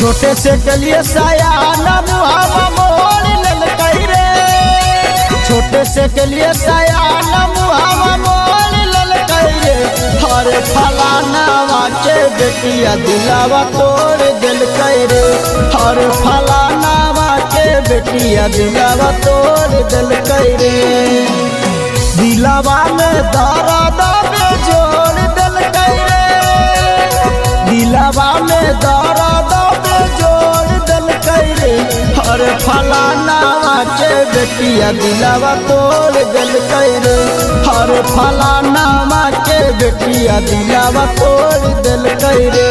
छोटे से कलिए साया मुहावा मोड़ ललकई रे। छोटे से कलिए साया मुहावा मोड़ ललकई रे। हर फलाना के बेटिया दिलावा तोड़ दिलकई रे। हर फलाना के बेटिया दिलावा तोड़ दिलकई रे। दिलावा में दर्द जोड़ दिलकई रे। दिलावा में दर्द जोड़ दिलकई रे। हर फलाना के बेटिया दिलावा तोड़ दिलकई रे। हर फलाना के बेटिया दिलावा तोड़ दिलकई रे।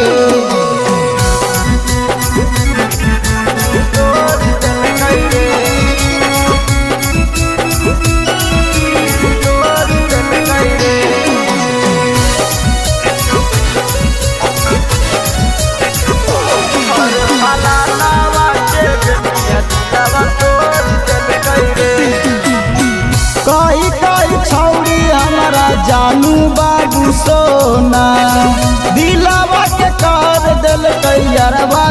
कई कई छौड़ी हमारा जानू बाबू सोना दिलावा के कर दिलकई यारवा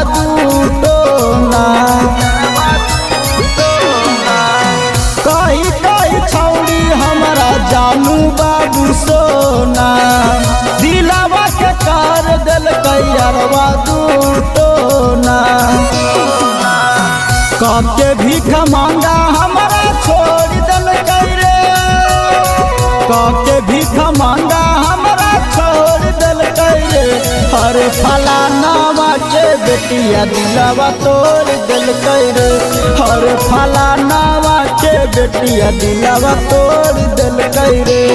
टोना। कई कई छौड़ी हमारा जानू बाबू सोना दिलावा के कर दिलकई यारवा टोना। काके भीख मांगा हमारा छोड़ दिलकई रे। काके भीख मांगा हमारा छोड़ दिलकई रे। हर फलाना के बेटिया दिलावा तोड़ दिलकई रे। हर फलाना के बेटिया दिलावा तोड़ दिलकई रे।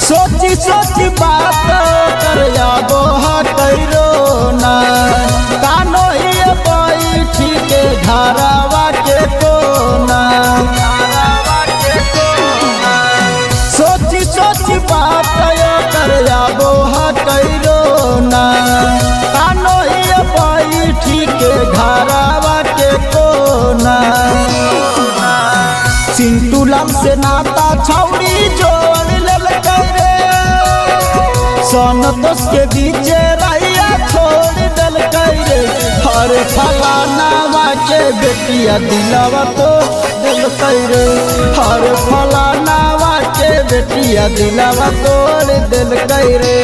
सोची सोची बात कर याबो हटैरो ना। कानो ही बैठी के घरवा के कोना। सोची सोची बात कर याबो हटैरो ना। कानो ही बैठी के घरवा के कोना। चिंटू लाल से नाता छौड़ी जोड़ ललकई रे। संतोष के बीच रैया छोड़ दिलकई रे। हर फलाना के बेटिया दिलावा तोड़ दिलकई रे। हर फलाना के बेटिया दिलावा तोड़ दिलकई रे।